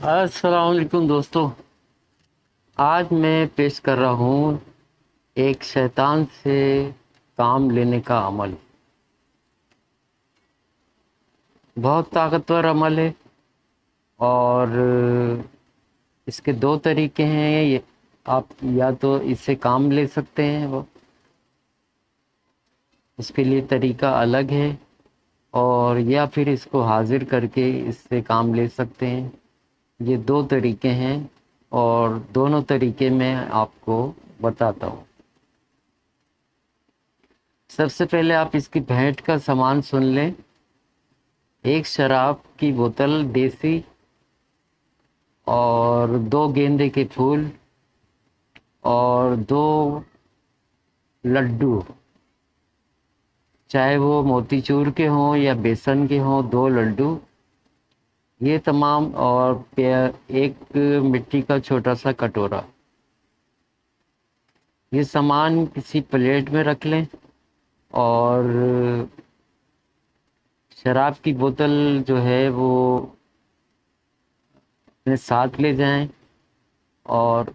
السلام علیکم دوستو، آج میں پیش کر رہا ہوں ایک شیطان سے کام لینے کا عمل۔ بہت طاقتور عمل ہے اور اس کے دو طریقے ہیں۔ یہ آپ یا تو اس سے کام لے سکتے ہیں، وہ اس کے لیے طریقہ الگ ہے، اور یا پھر اس کو حاضر کر کے اس سے کام لے سکتے ہیں۔ یہ دو طریقے ہیں اور دونوں طریقے میں آپ کو بتاتا ہوں۔ سب سے پہلے آپ اس کی بھیٹ کا سامان سن لیں۔ ایک شراب کی بوتل دیسی، اور 2 گیندے کے پھول، اور 2 لڈو، چاہے وہ موتی چور کے ہوں یا بیسن کے ہوں، 2 لڈو یہ تمام، اور ایک مٹی کا چھوٹا سا کٹورا۔ یہ سامان کسی پلیٹ میں رکھ لیں، اور شراب کی بوتل جو ہے وہ اپنے ساتھ لے جائیں، اور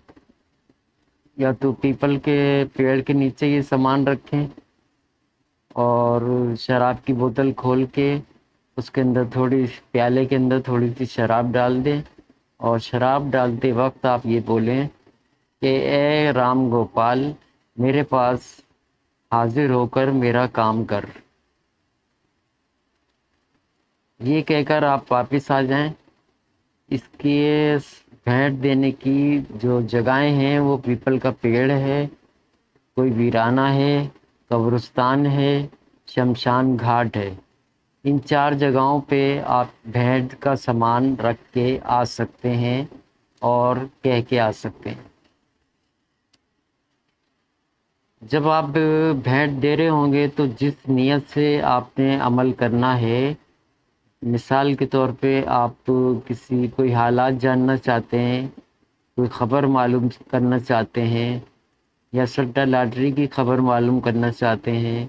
یا تو پیپل کے پیڑ کے نیچے یہ سامان رکھیں، اور شراب کی بوتل کھول کے اس کے اندر پیالے کے اندر تھوڑی سی شراب ڈال دیں، اور شراب ڈالتے وقت آپ یہ بولیں کہ اے رام گوپال، میرے پاس حاضر ہو کر میرا کام کر۔ یہ کہہ کر آپ واپس آ جائیں۔ اس کے بھیٹ دینے کی جو جگہیں ہیں وہ پیپل کا پیڑ ہے، کوئی ویرانہ ہے، قبرستان ہے، شمشان گھاٹ ہے۔ ان 4 جگہوں پہ آپ بھیٹ کا سامان رکھ کے آ سکتے ہیں اور کہہ کے آ سکتے ہیں۔ جب آپ بھیٹ دے رہے ہوں گے تو جس نیت سے آپ نے عمل کرنا ہے، مثال کے طور پہ آپ کوئی حالات جاننا چاہتے ہیں، کوئی خبر معلوم کرنا چاہتے ہیں، یا سٹہ لاٹری کی خبر معلوم کرنا چاہتے ہیں،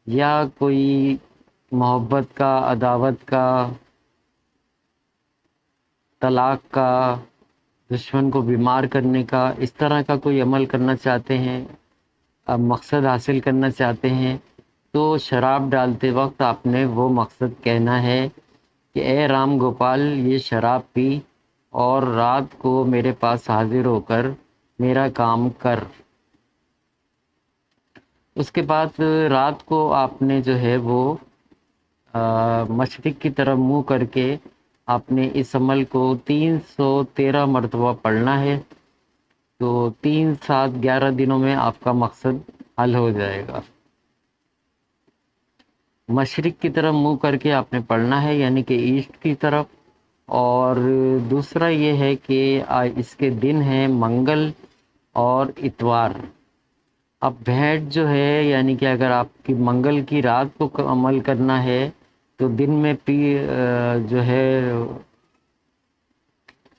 یا کوئی محبت کا، عداوت کا، طلاق کا، دشمن کو بیمار کرنے کا، اس طرح کا کوئی عمل کرنا چاہتے ہیں، اب مقصد حاصل کرنا چاہتے ہیں، تو شراب ڈالتے وقت آپ نے وہ مقصد کہنا ہے کہ اے رام گوپال، یہ شراب پی اور رات کو میرے پاس حاضر ہو کر میرا کام کر۔ اس کے بعد رات کو آپ نے جو ہے وہ مشرق کی طرف منہ کر کے آپ نے اس عمل کو 313 مرتبہ پڑھنا ہے، تو 3 7 11 دنوں میں آپ کا مقصد حل ہو جائے گا۔ مشرق کی طرف منہ کر کے آپ نے پڑھنا ہے، یعنی کہ ایسٹ کی طرف۔ اور دوسرا یہ ہے کہ اس کے دن ہیں منگل اور اتوار۔ اب بھیٹ جو ہے، یعنی کہ اگر آپ کی منگل کی رات کو عمل کرنا ہے تو دن میں جو ہے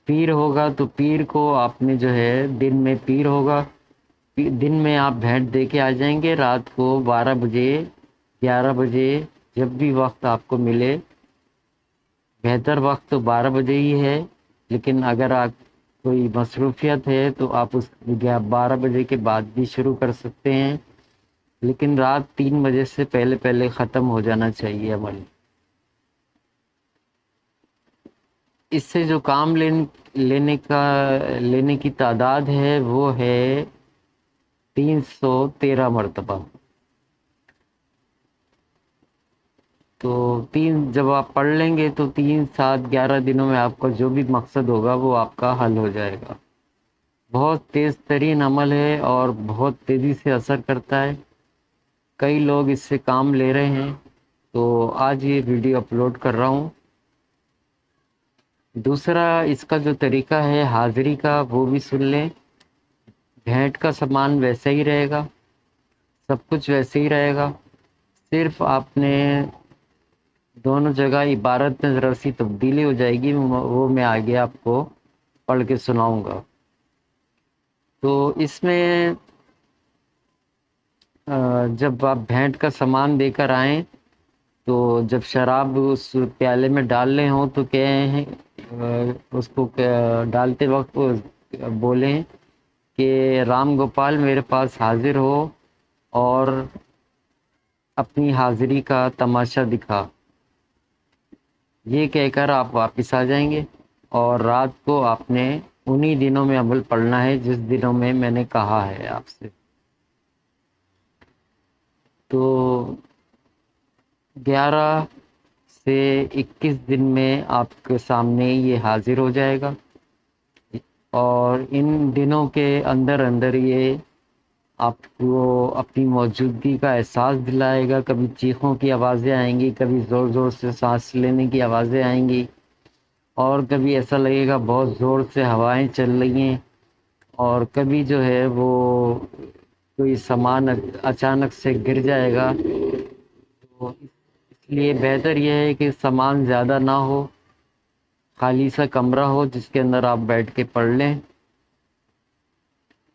پیر ہوگا، تو پیر کو آپ نے جو ہے دن میں پیر ہوگا، دن میں آپ بھیٹ دے کے آ جائیں گے۔ رات کو 12 بجے، 11 بجے، جب بھی وقت آپ کو ملے، بہتر وقت تو 12 بجے ہی ہے، لیکن اگر آپ کوئی مصروفیت ہے تو آپ اس 12 بجے کے بعد بھی شروع کر سکتے ہیں، لیکن رات 3 بجے سے پہلے پہلے ختم ہو جانا چاہیے عمل۔ اس سے جو کام لینے کی تعداد ہے وہ ہے 313 مرتبہ۔ تو جب آپ پڑھ لیں گے تو 3 7 11 دنوں میں آپ کا جو بھی مقصد ہوگا وہ آپ کا حل ہو جائے گا۔ بہت تیز ترین عمل ہے اور بہت تیزی سے اثر کرتا ہے۔ کئی لوگ اس سے کام لے رہے ہیں، تو آج یہ ویڈیو اپلوڈ کر رہا ہوں۔ دوسرا اس کا جو طریقہ ہے حاضری کا، وہ بھی سن لیں۔ بھیٹ کا سامان ویسا ہی رہے گا، سب کچھ ویسے ہی رہے گا، صرف آپ نے دونوں جگہ عبارت میں ذرا سی تبدیلی ہو جائے گی، وہ میں آگے آپ کو پڑھ کے سناؤں گا۔ تو اس میں جب آپ بھیٹ کا سامان دے کر آئیں، تو جب شراب اس پیالے میں ڈال رہے ہوں تو اس کو ڈالتے وقت بولیں کہ رام گوپال میرے پاس حاضر ہو اور اپنی حاضری کا تماشا دکھا. یہ کہہ کر آپ واپس آ جائیں گے اور رات کو آپ نے انہی دنوں میں عمل پڑھنا ہے جس دنوں میں میں نے کہا ہے آپ سے. تو 11 سے 21 دن میں آپ کے سامنے یہ حاضر ہو جائے گا اور ان دنوں کے اندر اندر یہ آپ کو اپنی موجودگی کا احساس دلائے گا. کبھی چیخوں کی آوازیں آئیں گی، کبھی زور زور سے سانس لینے کی آوازیں آئیں گی، اور کبھی ایسا لگے گا بہت زور سے ہوائیں چل رہی ہیں، اور کبھی جو ہے وہ کوئی سامان اچانک سے گر جائے گا. تو اس لیے بہتر یہ ہے کہ سامان زیادہ نہ ہو، خالی سا کمرہ ہو جس کے اندر آپ بیٹھ کے پڑھ لیں.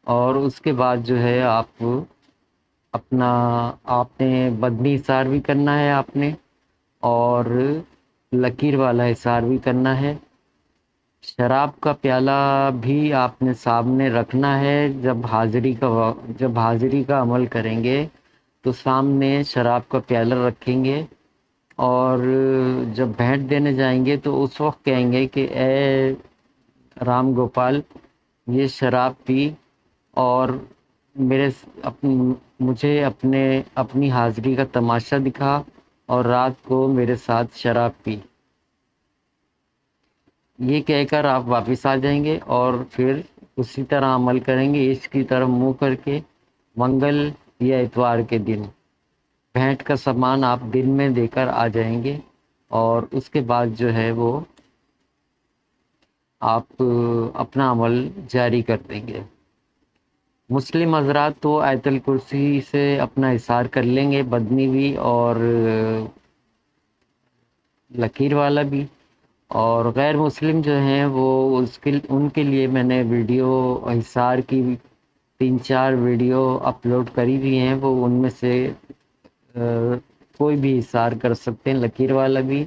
اور اس کے بعد جو ہے اپنا آپ نے بدنی حصار بھی کرنا ہے آپ نے، اور لکیر والا حصار بھی کرنا ہے. شراب کا پیالہ بھی آپ نے سامنے رکھنا ہے. جب حاضری کا عمل کریں گے تو سامنے شراب کا پیالہ رکھیں گے، اور جب بھیٹ دینے جائیں گے تو اس وقت کہیں گے کہ اے رام گوپال یہ شراب پی اور مجھے اپنی حاضری کا تماشا دکھا اور رات کو میرے ساتھ شراب پی. یہ کہہ کر آپ واپس آ جائیں گے اور پھر اسی طرح عمل کریں گے اس کی طرف منہ کر کے. منگل یا اتوار کے دن بھینٹ کا سامان آپ دن میں دے کر آ جائیں گے، اور اس کے بعد جو ہے وہ آپ اپنا عمل جاری کر دیں گے. مسلم حضرات تو آیت الکرسی سے اپنا حصار کر لیں گے، بدنی بھی اور لکیر والا بھی. اور غیر مسلم جو ہیں وہ ان کے لیے میں نے ویڈیو حصار کی 3-4 ویڈیو اپلوڈ کری ہوئی ہیں. وہ ان میں سے کوئی بھی حصار کر سکتے ہیں، لکیر والا بھی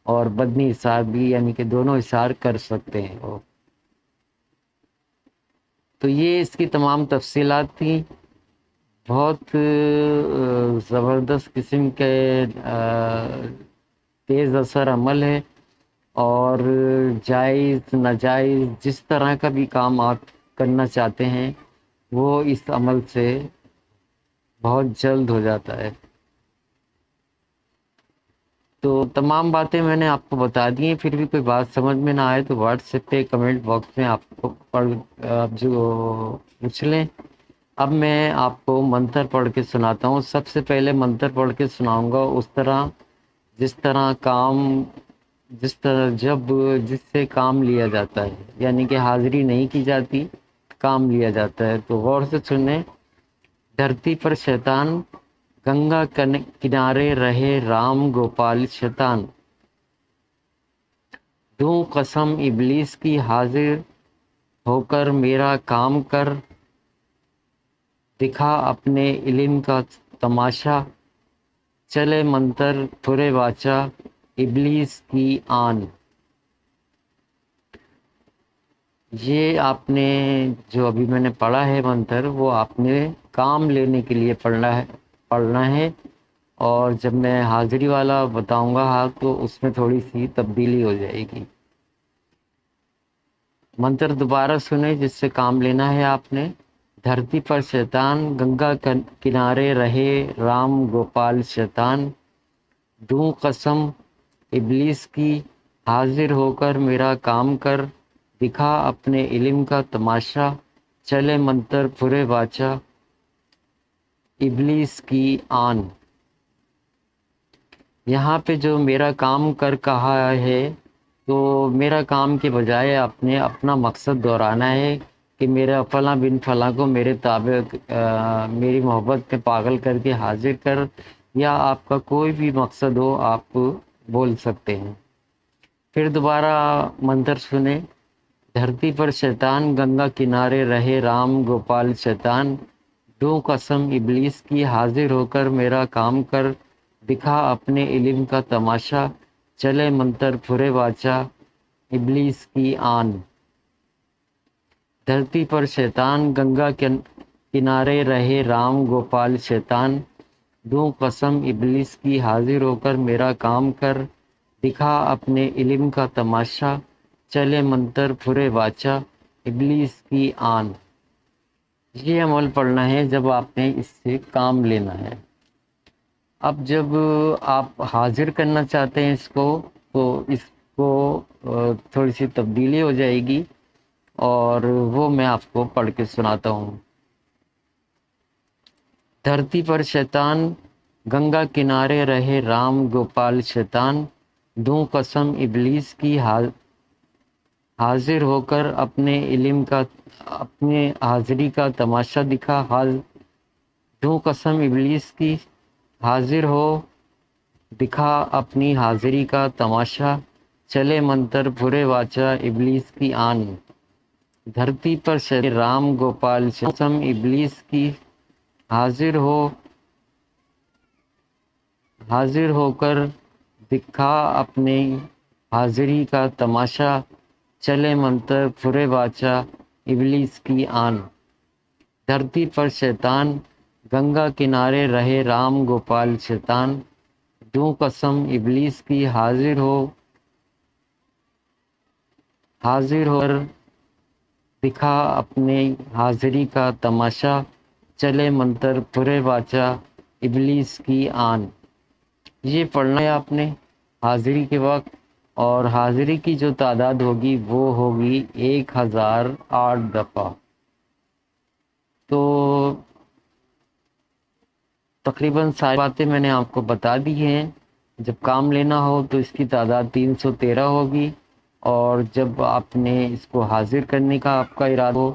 اور بدنی حصار بھی، یعنی کہ دونوں حصار کر سکتے ہیں وہ. تو یہ اس کی تمام تفصیلات تھیں. بہت زبردست قسم کے تیز اثر عمل ہے، اور جائز ناجائز جس طرح کا بھی کام آپ کرنا چاہتے ہیں وہ اس عمل سے بہت جلد ہو جاتا ہے. تو تمام باتیں میں نے آپ کو بتا دی ہیں. پھر بھی کوئی بات سمجھ میں نہ آئے تو واٹس ایپ پہ کمنٹ باکس میں آپ جو پوچھ لیں. اب میں آپ کو منتر پڑھ کے سناتا ہوں. سب سے پہلے منتر پڑھ کے سناؤں گا جس طرح جس سے کام لیا جاتا ہے، یعنی کہ حاضری نہیں کی جاتی، کام لیا جاتا ہے. تو غور سے سنیں. دھرتی پر شیطان، گنگا کنارے رہے رام گوپال شیطان. دوں قسم ابلیس کی حاضر ہو کر میرا کام کر، دکھا اپنے علم کا تماشا، چلے منتر پھرے واچا ابلیس کی آن. یہ آپ نے جو ابھی میں نے پڑھا ہے منتر، وہ آپ نے کام لینے کے لیے پڑھنا ہے. اور جب میں حاضری والا بتاؤں گا تو اس میں تھوڑی سی تبدیلی ہو جائے گی. منتر دوبارہ سنیں جس سے کام لینا ہے آپ نے. دھرتی پر شیطان، گنگا کنارے رہے رام گوپال شیطان. دوں قسم ابلیس کی حاضر ہو کر میرا کام کر، دکھا اپنے علم کا تماشا، چلے منتر پھرے واچا ابلیس کی آن. یہاں پہ جو میرا کام کر کہا ہے، تو میرا کام کے بجائے آپ نے اپنا مقصد دہرانا ہے کہ میرا فلاں بن فلاں کو میرے تابع میری محبت میں پاگل کر کے حاضر کر، یا آپ کا کوئی بھی مقصد ہو آپ بول سکتے ہیں. پھر دوبارہ منتر سنیں. دھرتی پر شیطان، گنگا کنارے رہے رام گوپال شیطان. دوں قسم ابلیس کی حاضر ہو کر میرا کام کر، دکھا اپنے علم کا تماشا، چلے منتر پھرے واچا ابلیس کی آن۔ دھرتی پر شیطان، گنگا کے کنارے رہے رام گوپال شیطان، دوں قسم ابلیس کی حاضر ہو کر میرا کام کر، دکھا اپنے علم کا تماشا، چلے منتر پھرے واچا ابلیس کی آن۔ یہ عمل پڑھنا ہے جب آپ نے اس سے کام لینا ہے۔ اب جب آپ حاضر کرنا چاہتے ہیں اس کو، تو اس کو تھوڑی سی تبدیلی ہو جائے گی، اور وہ میں آپ کو پڑھ کے سناتا ہوں۔ دھرتی پر شیطان، گنگا کنارے رہے رام گوپال شیطان، دوں قسم ابلیس کی حاضر ہو کر اپنے علم کا، اپنے حاضری کا تماشا دکھا، دوں قسم ابلیس کی حاضر ہو، دکھا اپنی حاضری کا تماشا، چلے منتر پھرے واچا ابلیس کی آن۔ دھرتی پر رام گوپال قسم ابلیس کی حاضر ہو کر دکھا اپنے حاضری کا تماشا، چلے منتر پھرے واچا ابلیس کی آن۔ دھرتی پر شیطان، گنگا کنارے رہے رام گوپال شیطان، دوں قسم ابلیس کی حاضر ہو کر دکھا اپنے حاضری کا تماشا، چلے منتر پھرے واچا ابلیس کی آن۔ یہ پڑھنا ہے آپ نے حاضری کے وقت، اور حاضری کی جو تعداد ہوگی وہ ہوگی 1008 دفعہ۔ تو تقریباً ساری باتیں میں نے آپ کو بتا دی ہیں۔ جب کام لینا ہو تو اس کی تعداد 313 ہوگی، اور جب آپ نے اس کو حاضر کرنے کا آپ کا ارادہ ہو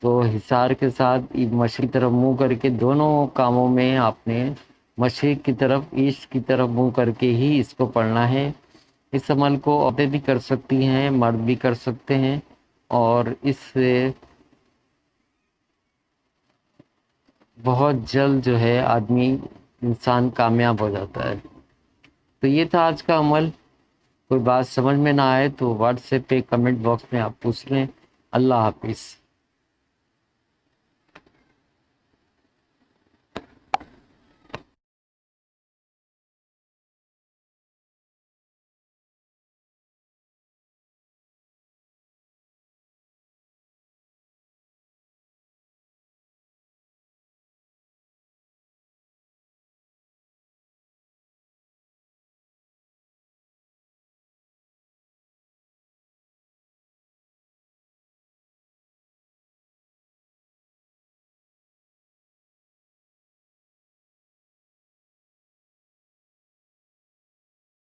تو حصار کے ساتھ مشرق کی طرف منہ کر کے، دونوں کاموں میں آپ نے مشرق کی طرف، ایسٹ کی طرف منہ کر کے ہی اس کو پڑھنا ہے۔ اس عمل کو عورتیں بھی کر سکتی ہیں، مرد بھی کر سکتے ہیں، اور اس سے بہت جلد جو ہے آدمی، انسان کامیاب ہو جاتا ہے۔ تو یہ تھا آج کا عمل۔ کوئی بات سمجھ میں نہ آئے تو واٹس ایپ پہ کمنٹ باکس میں آپ پوچھ لیں۔ اللہ حافظ۔